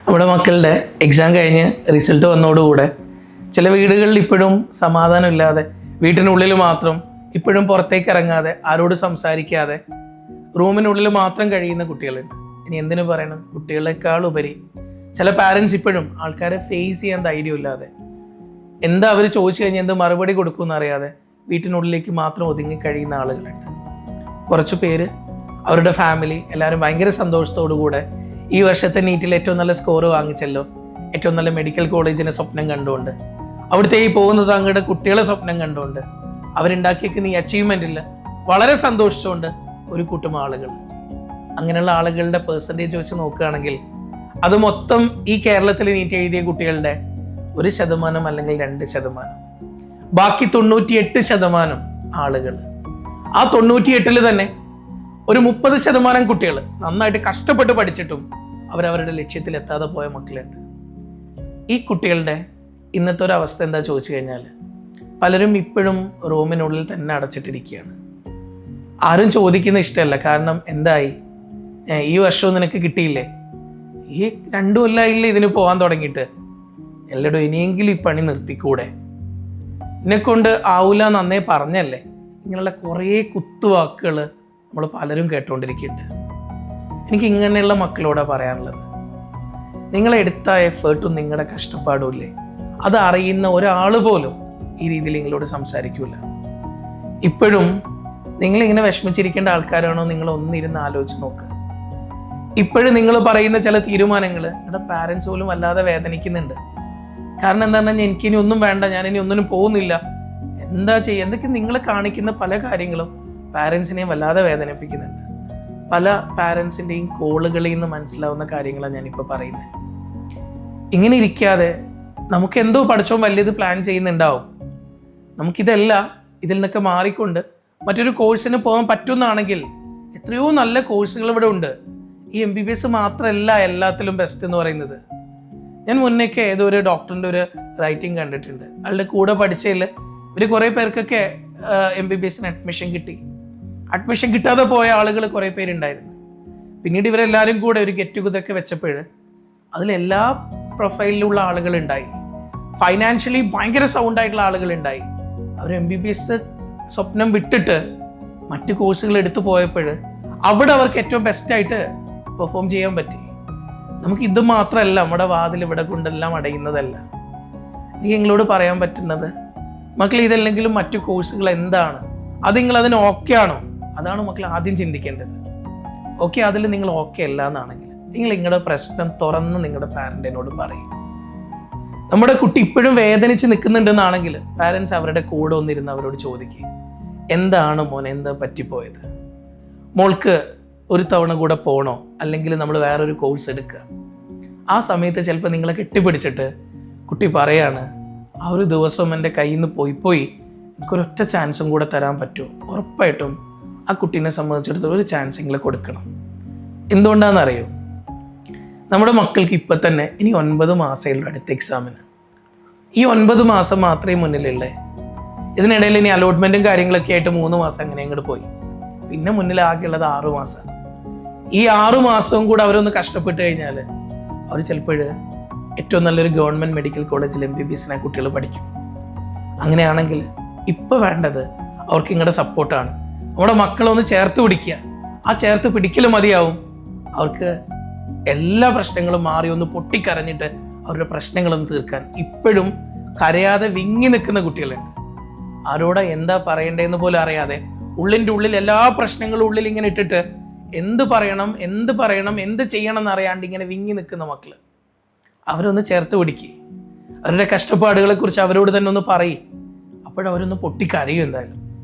നമ്മുടെ മക്കളുടെ എക്സാം കഴിഞ്ഞ് റിസൾട്ട് വന്നതോടുകൂടെ ചില വീടുകളിൽ ഇപ്പോഴും സമാധാനമില്ലാതെ വീട്ടിനുള്ളിൽ മാത്രം ഇപ്പോഴും പുറത്തേക്ക് ഇറങ്ങാതെ ആരോട് സംസാരിക്കാതെ റൂമിനുള്ളിൽ മാത്രം കഴിയുന്ന കുട്ടികളുണ്ട്. ഇനി എന്തിനു പറയണം, കുട്ടികളെക്കാൾ ഉപരി ചില പാരൻസ് ഇപ്പോഴും ആൾക്കാരെ ഫേസ് ചെയ്യാൻ ധൈര്യമില്ലാതെ എന്താ അവർ ചോദിച്ചു കഴിഞ്ഞാൽ എന്ത് മറുപടി കൊടുക്കുമെന്ന് അറിയാതെ വീട്ടിനുള്ളിലേക്ക് മാത്രം ഒതുങ്ങി കഴിയുന്ന ആളുകളുണ്ട്. കുറച്ച് പേര് അവരുടെ ഫാമിലി എല്ലാവരും ഭയങ്കര സന്തോഷത്തോടു കൂടെ ഈ വർഷത്തെ നീറ്റിൽ ഏറ്റവും നല്ല സ്കോർ വാങ്ങിച്ചല്ലോ, ഏറ്റവും നല്ല മെഡിക്കൽ കോളേജിനെ സ്വപ്നം കണ്ടുകൊണ്ട് അവിടുത്തെ ഈ പോകുന്നത് തങ്ങളുടെ കുട്ടികളെ സ്വപ്നം കണ്ടുകൊണ്ട് അവരുണ്ടാക്കിയേക്കുന്ന ഈ അച്ചീവ്മെൻറ്റിൽ വളരെ സന്തോഷിച്ചുകൊണ്ട് ഒരു കൂട്ടം ആളുകൾ, അങ്ങനെയുള്ള ആളുകളുടെ പെർസെൻറ്റേജ് വെച്ച് നോക്കുകയാണെങ്കിൽ അത് മൊത്തം ഈ കേരളത്തിൽ നീറ്റ് എഴുതിയ കുട്ടികളുടെ 1% അല്ലെങ്കിൽ 2%. ബാക്കി 98% ആളുകൾ, ആ 98-ൽ തന്നെ ഒരു 30% കുട്ടികൾ നന്നായിട്ട് കഷ്ടപ്പെട്ട് പഠിച്ചിട്ടും അവരവരുടെ ലക്ഷ്യത്തിൽ എത്താതെ പോയ മക്കളുണ്ട്. ഈ കുട്ടികളുടെ ഇന്നത്തെ ഒരു അവസ്ഥ എന്താ ചോദിച്ചു കഴിഞ്ഞാൽ പലരും ഇപ്പോഴും റൂമിനുള്ളിൽ തന്നെ അടച്ചിട്ടിരിക്കുകയാണ്. ആരും ചോദിക്കുന്ന ഇഷ്ടമല്ല. കാരണം എന്തായി, ഈ വർഷവും നിനക്ക് കിട്ടിയില്ലേ, ഈ 2 കൊല്ലമായില്ലേ ഇതിന് പോകാൻ തുടങ്ങിയിട്ട്, എല്ലായിടും ഇനിയെങ്കിലും ഈ പണി നിർത്തിക്കൂടെ, എന്നെക്കൊണ്ട് ആവൂല നന്നേ പറഞ്ഞല്ലേ, ഇങ്ങനെയുള്ള കുറേ കുത്തുവാക്കുകൾ നമ്മൾ പലരും കേട്ടുകൊണ്ടിരിക്കുന്നുണ്ട്. എനിക്ക് ഇങ്ങനെയുള്ള മക്കളോടാണ് പറയാനുള്ളത്, നിങ്ങളെടുത്ത എഫേർട്ടും നിങ്ങളുടെ കഷ്ടപ്പാടും ഇല്ലേ, അത് അറിയുന്ന ഒരാൾ പോലും ഈ രീതിയിൽ നിങ്ങളോട് സംസാരിക്കൂല. ഇപ്പോഴും നിങ്ങളിങ്ങനെ വിഷമിച്ചിരിക്കേണ്ട ആൾക്കാരാണോ നിങ്ങൾ ഒന്നിരുന്ന് ആലോചിച്ച് നോക്കുക. ഇപ്പോഴും നിങ്ങൾ പറയുന്ന ചില തീരുമാനങ്ങൾ നിങ്ങളുടെ പാരൻസ് പോലും വല്ലാതെ വേദനിക്കുന്നുണ്ട്. കാരണം എന്താ പറഞ്ഞാൽ എനിക്കിനി ഒന്നും വേണ്ട, ഞാനിനി ഒന്നിനും പോകുന്നില്ല, എന്താ ചെയ്യുക, എന്തൊക്കെ നിങ്ങൾ കാണിക്കുന്ന പല കാര്യങ്ങളും പാരൻസിനെയും വല്ലാതെ വേദനിപ്പിക്കുന്നുണ്ട്. പല പാരൻസിൻ്റെയും കോളുകളിൽ നിന്ന് മനസ്സിലാവുന്ന കാര്യങ്ങളാണ് ഞാനിപ്പോൾ പറയുന്നത്. ഇങ്ങനെ ഇരിക്കാതെ നമുക്ക് എന്തോ പഠിച്ചോ വലിയത് പ്ലാൻ ചെയ്യുന്നുണ്ടാവും. നമുക്കിതല്ല, ഇതിൽ നിന്നൊക്കെ മാറിക്കൊണ്ട് മറ്റൊരു കോഴ്സിന് പോകാൻ പറ്റുന്നതാണെങ്കിൽ എത്രയോ നല്ല കോഴ്സുകൾ ഇവിടെ ഉണ്ട്. ഈ MBBS മാത്രമല്ല എല്ലാത്തിലും ബെസ്റ്റ് എന്ന് പറയുന്നത്. ഞാൻ മുന്നേക്ക് ഏതോ ഒരു ഡോക്ടറിൻ്റെ ഒരു റൈറ്റിംഗ് കണ്ടിട്ടുണ്ട്. അയാളുടെ കൂടെ പഠിച്ചതിൽ ഇവർ കുറേ പേർക്കൊക്കെ MBBSന് അഡ്മിഷൻ കിട്ടി. അഡ്മിഷൻ കിട്ടാതെ പോയ ആളുകൾ കുറേ പേരുണ്ടായിരുന്നു. പിന്നീട് ഇവരെല്ലാവരും കൂടെ ഒരു ഗെറ്റ് ടുഗദർ വെച്ചപ്പോൾ അതിലെല്ലാ പ്രൊഫൈലിലുള്ള ആളുകളുണ്ടായി, ഫൈനാൻഷ്യലി ഭയങ്കര സൗണ്ടായിട്ടുള്ള ആളുകളുണ്ടായി. അവർ MBBS സ്വപ്നം വിട്ടിട്ട് മറ്റ് കോഴ്സുകൾ എടുത്തു പോയപ്പോൾ അവിടെ അവർക്ക് ഏറ്റവും ബെസ്റ്റായിട്ട് പെർഫോം ചെയ്യാൻ പറ്റി. നമുക്ക് ഇത് മാത്രമല്ല നമ്മുടെ വാതിൽ ഇവിടെ കൊണ്ടെല്ലാം അടയുന്നതല്ല. എനിക്ക് നിങ്ങളോട് പറയാൻ പറ്റുന്നത്, മക്കൾ ഇതല്ലെങ്കിലും മറ്റു കോഴ്സുകൾ എന്താണ്, അത് നിങ്ങൾ അതിന് ഓക്കെ ആണോ, അതാണ് മക്കൾ ആദ്യം ചിന്തിക്കേണ്ടത്. ഓക്കെ, അതിൽ നിങ്ങൾ ഓക്കെ അല്ല എന്നാണെങ്കിൽ നിങ്ങൾ നിങ്ങളുടെ പ്രശ്നം തുറന്ന് നിങ്ങളുടെ പാരൻറ്റിനോട് പറയും. നമ്മുടെ കുട്ടി ഇപ്പോഴും വേദനിച്ച് നിൽക്കുന്നുണ്ടെന്നാണെങ്കിൽ പാരൻസ് അവരുടെ കൂടെ ഒന്നിരുന്ന് അവരോട് ചോദിക്കുക, എന്താണ് മോനെ, എന്താ പറ്റിപ്പോയത്, മോൾക്ക് ഒരു തവണ കൂടെ പോകണോ, അല്ലെങ്കിൽ നമ്മൾ വേറൊരു കോഴ്സ് എടുക്കുക. ആ സമയത്ത് ചിലപ്പോൾ നിങ്ങളെ കെട്ടിപ്പിടിച്ചിട്ട് കുട്ടി പറയാണ്, ആ ഒരു ദിവസം എൻ്റെ കയ്യിൽ നിന്ന് പോയി എനിക്കൊരൊറ്റ ചാൻസും കൂടെ തരാൻ പറ്റുമോ, ഉറപ്പായിട്ടും ആ കുട്ടീനെ സംബന്ധിച്ചിടത്തോളം ഒരു ചാൻസെങ്കിലും കൊടുക്കണം. എന്തുകൊണ്ടാണെന്നറിയോ, നമ്മുടെ മക്കൾക്ക് ഇപ്പം തന്നെ ഇനി 9 മാസമുള്ള അടുത്ത എക്സാമിന്. ഈ 9 മാസം മാത്രമേ മുന്നിലുള്ളേ. ഇതിനിടയിൽ ഇനി അലോട്ട്മെൻറ്റും കാര്യങ്ങളൊക്കെ ആയിട്ട് 3 മാസം അങ്ങനെ അങ്ങോട്ട് പോയി. പിന്നെ മുന്നിൽ ആകെയുള്ളത് 6 മാസം. ഈ 6 മാസവും കൂടെ അവരൊന്ന് കഷ്ടപ്പെട്ട് കഴിഞ്ഞാൽ അവർ ചിലപ്പോൾ ഏറ്റവും നല്ലൊരു ഗവൺമെൻറ് മെഡിക്കൽ കോളേജിൽ MBBSന് കുട്ടികൾ പഠിക്കും. അങ്ങനെയാണെങ്കിൽ ഇപ്പോൾ വേണ്ടത് അവർക്ക് നിങ്ങളുടെ സപ്പോർട്ടാണ്. നമ്മുടെ മക്കളൊന്ന് ചേർത്ത് പിടിക്കുക. ആ ചേർത്ത് പിടിക്കൽ മതിയാവും അവർക്ക് എല്ലാ പ്രശ്നങ്ങളും മാറി ഒന്ന് പൊട്ടിക്കരഞ്ഞിട്ട് അവരുടെ പ്രശ്നങ്ങളൊന്ന് തീർക്കാൻ. ഇപ്പോഴും കരയാതെ വിങ്ങി നിൽക്കുന്ന കുട്ടികളുണ്ട്. ആരോടാ എന്താ പറയണ്ടേന്ന് പോലും അറിയാതെ ഉള്ളിൻ്റെ ഉള്ളിൽ എല്ലാ പ്രശ്നങ്ങളും ഉള്ളിൽ ഇങ്ങനെ ഇട്ടിട്ട് എന്ത് പറയണം എന്ത് ചെയ്യണം എന്നറിയാണ്ട് ഇങ്ങനെ വിങ്ങി നിൽക്കുന്ന മക്കൾ. അവരൊന്ന് ചേർത്ത് പിടിക്കുക. അവരുടെ കഷ്ടപ്പാടുകളെ കുറിച്ച് അവരോട് തന്നെ ഒന്ന് പറയും. അപ്പോഴവരൊന്ന് പൊട്ടിക്കരയും. എന്തായാലും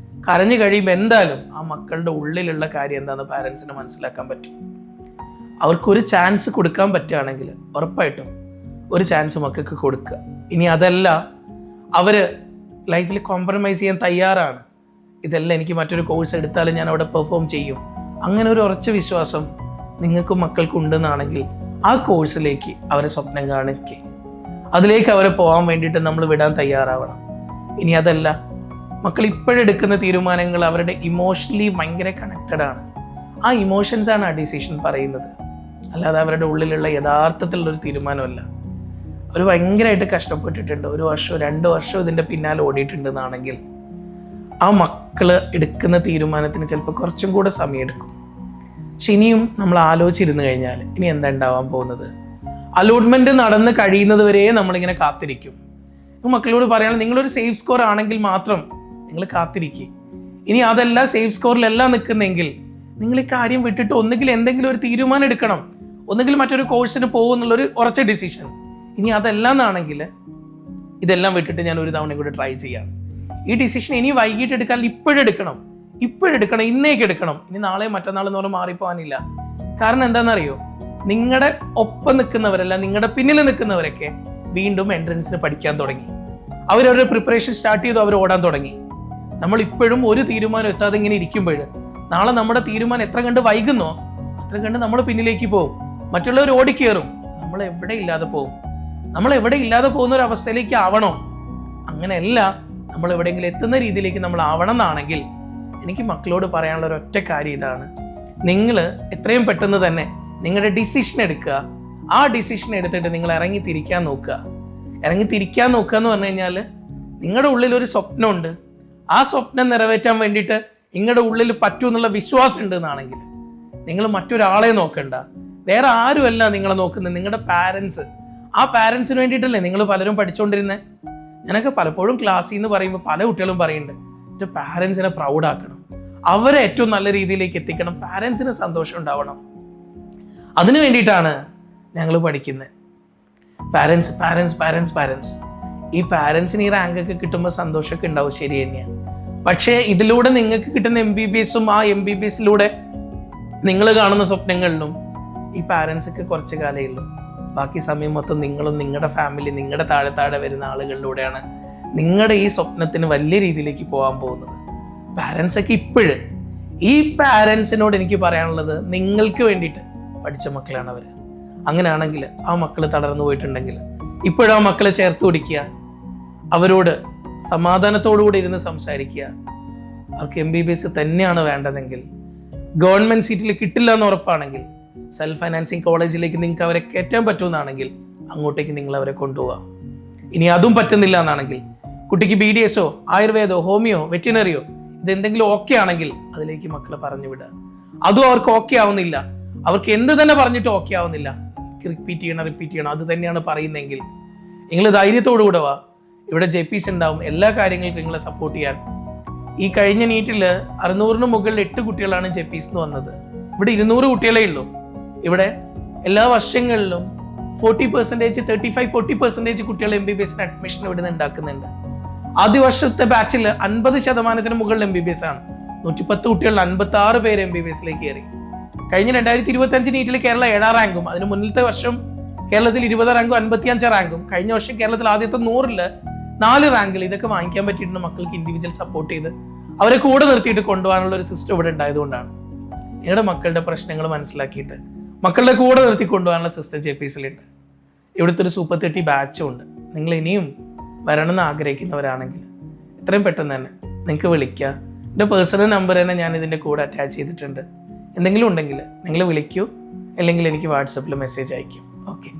കരഞ്ഞു കഴിയുമ്പോൾ എന്തായാലും ആ മക്കളുടെ ഉള്ളിലുള്ള കാര്യം എന്താണെന്ന് പാരൻസിന് മനസ്സിലാക്കാൻ പറ്റും. അവർക്കൊരു ചാൻസ് കൊടുക്കാൻ പറ്റുകയാണെങ്കിൽ ഉറപ്പായിട്ടും ഒരു ചാൻസ് മക്കൾക്ക് കൊടുക്കുക. ഇനി അതല്ല, അവർ ലൈഫിൽ കോംപ്രമൈസ് ചെയ്യാൻ തയ്യാറാണ്, ഇതെല്ലാം എനിക്ക് മറ്റൊരു കോഴ്സ് എടുത്താലും ഞാൻ അവിടെ പെർഫോം ചെയ്യും, അങ്ങനെ ഒരു ഉറച്ച വിശ്വാസം നിങ്ങൾക്കും മക്കൾക്കും ഉണ്ടെന്നാണെങ്കിൽ ആ കോഴ്സിലേക്ക് അവരെ സ്വപ്നം കാണിക്കുക. അതിലേക്ക് അവരെ പോകാൻ വേണ്ടിയിട്ട് നമ്മൾ വിടാൻ തയ്യാറാവണം. ഇനി അതല്ല, മക്കൾ ഇപ്പോഴെടുക്കുന്ന തീരുമാനങ്ങൾ അവരുടെ ഇമോഷണലി ഭയങ്കര കണക്റ്റഡ് ആണ്. ആ ഇമോഷൻസാണ് ആ ഡിസിഷൻ പറയുന്നത്. അല്ലാതെ അവരുടെ ഉള്ളിലുള്ള യഥാർത്ഥത്തിലുള്ളൊരു തീരുമാനമല്ല. അവർ ഭയങ്കരമായിട്ട് കഷ്ടപ്പെട്ടിട്ടുണ്ട്, 1 വർഷം 2 വർഷം ഇതിൻ്റെ പിന്നാലെ ഓടിയിട്ടുണ്ടെന്നാണെങ്കിൽ ആ മക്കൾ എടുക്കുന്ന തീരുമാനത്തിന് ചിലപ്പോൾ കുറച്ചും കൂടെ സമയമെടുക്കും. പക്ഷെ ഇനിയും നമ്മൾ ആലോചിച്ചിരുന്നു കഴിഞ്ഞാൽ ഇനി എന്താ ഉണ്ടാവാൻ പോകുന്നത്? അലോട്ട്മെൻറ്റ് നടന്ന് കഴിയുന്നത് വരെ നമ്മളിങ്ങനെ കാത്തിരിക്കും. മക്കളോട് പറയാനുള്ള, നിങ്ങളൊരു സേഫ് സ്കോർ ആണെങ്കിൽ മാത്രം നിങ്ങൾ കാത്തിരിക്കുക. ഇനി അതല്ല, സേഫ് സ്കോറിലല്ല നിൽക്കുന്നെങ്കിൽ നിങ്ങൾ ഈ കാര്യം വിട്ടിട്ട് ഒന്നുകിൽ എന്തെങ്കിലും ഒരു തീരുമാനം എടുക്കണം, ഒന്നുകിൽ മറ്റൊരു കോഴ്സിന് പോകുന്നുള്ളൊരു ഉറച്ച ഡിസിഷൻ. ഇനി അതല്ല എന്നാണെങ്കിൽ ഇതെല്ലാം വിട്ടിട്ട് ഞാൻ ഒരു തവണ കൂടെ ട്രൈ ചെയ്യാം. ഈ ഡിസിഷൻ ഇനി വൈകിട്ട് എടുക്കാൻ ഇപ്പോഴെടുക്കണം, ഇന്നേക്ക് എടുക്കണം. ഇനി നാളെ മറ്റന്നാൾ എന്ന് പറഞ്ഞാൽ മാറിപ്പോകാനില്ല. കാരണം എന്താണെന്നറിയോ, നിങ്ങളുടെ ഒപ്പം നിൽക്കുന്നവരല്ല, നിങ്ങളുടെ പിന്നിൽ നിൽക്കുന്നവരൊക്കെ വീണ്ടും എൻട്രൻസിന് പഠിക്കാൻ തുടങ്ങി, അവരവരുടെ പ്രിപ്പറേഷൻ സ്റ്റാർട്ട് ചെയ്തു, അവർ ഓടാൻ തുടങ്ങി. നമ്മൾ ഇപ്പോഴും ഒരു തീരുമാനം എത്താതെ ഇങ്ങനെ ഇരിക്കുമ്പോൾ നാളെ നമ്മുടെ തീരുമാനം എത്ര കണ്ട് വൈകുന്നോ അത്ര കണ്ട് നമ്മൾ പിന്നിലേക്ക് പോകും, മറ്റുള്ളവർ ഓടിക്കേറും, നമ്മൾ എവിടെ ഇല്ലാതെ പോകും. നമ്മൾ എവിടെ ഇല്ലാതെ പോകുന്ന ഒരു അവസ്ഥയിലേക്ക് ആവണോ? അങ്ങനെയല്ല, നമ്മൾ എവിടെയെങ്കിലും എത്തുന്ന രീതിയിലേക്ക് നമ്മൾ ആവണം എന്നാണെങ്കിൽ എനിക്ക് മക്കളോട് പറയാനുള്ള ഒരു ഒറ്റ കാര്യം ഇതാണ്: നിങ്ങൾ എത്രയും പെട്ടെന്ന് തന്നെ നിങ്ങളുടെ ഡിസിഷൻ എടുക്കുക. ആ ഡിസിഷൻ എടുത്തിട്ട് നിങ്ങൾ ഇറങ്ങി തിരിക്കാൻ നോക്കുക എന്ന് പറഞ്ഞു കഴിഞ്ഞാൽ നിങ്ങളുടെ ഉള്ളിൽ ഒരു സ്വപ്നമുണ്ട്, ആ സ്വപ്നം നിറവേറ്റാൻ വേണ്ടിയിട്ട് നിങ്ങളുടെ ഉള്ളിൽ പറ്റുമെന്നുള്ള വിശ്വാസം ഉണ്ട് എന്നാണെങ്കിൽ നിങ്ങൾ മറ്റൊരാളെ നോക്കണ്ട, വേറെ ആരുമല്ല നിങ്ങളെ നോക്കുന്നത്, നിങ്ങളുടെ പാരൻസ്. ആ പാരൻസിന് വേണ്ടിയിട്ടല്ലേ നിങ്ങൾ പലരും പഠിച്ചുകൊണ്ടിരുന്നത്. ഞാനൊക്കെ പലപ്പോഴും ക്ലാസ്സിൽ നിന്ന് പറയുമ്പോൾ പല കുട്ടികളും പറയുന്നുണ്ട്, എൻ്റെ പാരൻസിനെ പ്രൗഡാക്കണം, അവരെ ഏറ്റവും നല്ല രീതിയിലേക്ക് എത്തിക്കണം, പാരൻസിന് സന്തോഷം ഉണ്ടാവണം. അതിനു വേണ്ടിയിട്ടാണ് ഞങ്ങൾ പഠിക്കുന്നത്. പാരൻസ് ഈ പാരൻസിന് ഈ റാങ്കൊക്കെ കിട്ടുമ്പോൾ സന്തോഷമൊക്കെ ഉണ്ടാവും, ശരി തന്നെയാണ്. പക്ഷേ ഇതിലൂടെ നിങ്ങൾക്ക് കിട്ടുന്ന MBBSഉം ആ MBBSലൂടെ നിങ്ങൾ കാണുന്ന സ്വപ്നങ്ങളിലും ഈ പാരൻസൊക്കെ കുറച്ച് കാലമേ ഉള്ളൂ. ബാക്കി സമയം മൊത്തം നിങ്ങളും നിങ്ങളുടെ ഫാമിലി, നിങ്ങളുടെ താഴെ വരുന്ന ആളുകളിലൂടെയാണ് നിങ്ങളുടെ ഈ സ്വപ്നത്തിന് വലിയ രീതിയിലേക്ക് പോകാൻ പോകുന്നത്. പാരൻസൊക്കെ ഇപ്പോഴും, ഈ പാരൻസിനോട് എനിക്ക് പറയാനുള്ളത്, നിങ്ങൾക്ക് വേണ്ടിയിട്ട് പഠിച്ച മക്കളാണ് അവർ. അങ്ങനെയാണെങ്കിൽ ആ മക്കൾ തളർന്നു പോയിട്ടുണ്ടെങ്കിൽ ഇപ്പോഴും ആ മക്കളെ ചേർത്ത് പിടിക്കുക, അവരോട് സമാധാനത്തോടുകൂടി ഇരുന്ന് സംസാരിക്കുക. അവർക്ക് MBBS തന്നെയാണ് വേണ്ടതെങ്കിൽ, ഗവൺമെൻറ് സീറ്റിൽ കിട്ടില്ല എന്ന് ഉറപ്പാണെങ്കിൽ, സെൽഫ് ഫൈനാൻസിങ് കോളേജിലേക്ക് നിങ്ങൾക്ക് അവരെ കയറ്റാൻ പറ്റുമെന്നാണെങ്കിൽ അങ്ങോട്ടേക്ക് നിങ്ങൾ അവരെ കൊണ്ടുപോവുക. ഇനി അതും പറ്റുന്നില്ല എന്നാണെങ്കിൽ കുട്ടിക്ക് BDSO, ആയുർവേദോ, ഹോമിയോ, വെറ്റിനറിയോ ഇതെന്തെങ്കിലും ഓക്കെ ആണെങ്കിൽ അതിലേക്ക് മക്കളെ പറഞ്ഞു വിടുക. അതും അവർക്ക് ഓക്കെ ആവുന്നില്ല, അവർക്ക് എന്ത് തന്നെ പറഞ്ഞിട്ട് ഓക്കെ ആവുന്നില്ല, റിപ്പീറ്റ് ചെയ്യണം, അത് തന്നെയാണ് പറയുന്നതെങ്കിൽ നിങ്ങൾ ധൈര്യത്തോടു കൂടെ വാ. ഇവിടെ JPs ഉണ്ടാവും, എല്ലാ കാര്യങ്ങൾക്കും നിങ്ങളെ സപ്പോർട്ട് ചെയ്യാൻ. ഈ കഴിഞ്ഞ നീറ്റിൽ 600-ന് മുകളിൽ 8 കുട്ടികളാണ് JPs വന്നത്. ഇവിടെ 200 കുട്ടികളേ ഉള്ളൂ. ഇവിടെ എല്ലാ വർഷങ്ങളിലും 40%, 35-40% കുട്ടികൾ MBBSന് അഡ്മിഷൻ ഇവിടെ നിന്ന് ഉണ്ടാക്കുന്നുണ്ട്. ആദ്യ വർഷത്തെ ബാച്ചിൽ 50% മുകളിൽ MBBS ആണ്. 110 കുട്ടികളിൽ 56 പേര് MBBSലേക്ക് കയറി. കഴിഞ്ഞ 2025 നീറ്റിൽ കേരള 7ാം റാങ്കും, അതിന് മുന്നിലത്തെ വർഷം കേരളത്തിൽ 20 റാങ്കും 55 റാങ്കും, കഴിഞ്ഞ വർഷം കേരളത്തിൽ ആദ്യത്തെ 100-ൽ 4 റാങ്കിൽ ഇതൊക്കെ വാങ്ങിക്കാൻ പറ്റിയിട്ടുണ്ട്. മക്കൾക്ക് ഇൻഡിവിജ്വൽ സപ്പോർട്ട് ചെയ്ത് അവരെ കൂടെ നിർത്തിയിട്ട് കൊണ്ടുപോകാനുള്ള ഒരു സിസ്റ്റം ഇവിടെ ഉണ്ടായതുകൊണ്ടാണ്. നിങ്ങളുടെ മക്കളുടെ പ്രശ്നങ്ങൾ മനസ്സിലാക്കിയിട്ട് മക്കളുടെ കൂടെ നിർത്തി കൊണ്ടുപോകാനുള്ള സിസ്റ്റം JPSലുണ്ട്. ഇവിടുത്തെ ഒരു സൂപ്പർ 30 ബാച്ചും ഉണ്ട്. നിങ്ങൾ ഇനിയും വരണമെന്ന് ആഗ്രഹിക്കുന്നവരാണെങ്കിൽ എത്രയും പെട്ടെന്ന് തന്നെ നിങ്ങൾക്ക് വിളിക്കുക. എൻ്റെ പേഴ്സണൽ നമ്പർ തന്നെ ഞാൻ ഇതിൻ്റെ കൂടെ അറ്റാച്ച് ചെയ്തിട്ടുണ്ട്. എന്തെങ്കിലും ഉണ്ടെങ്കിൽ നിങ്ങൾ വിളിക്കൂ, അല്ലെങ്കിൽ എനിക്ക് വാട്സപ്പിൽ മെസ്സേജ് അയക്കും. ഓക്കെ.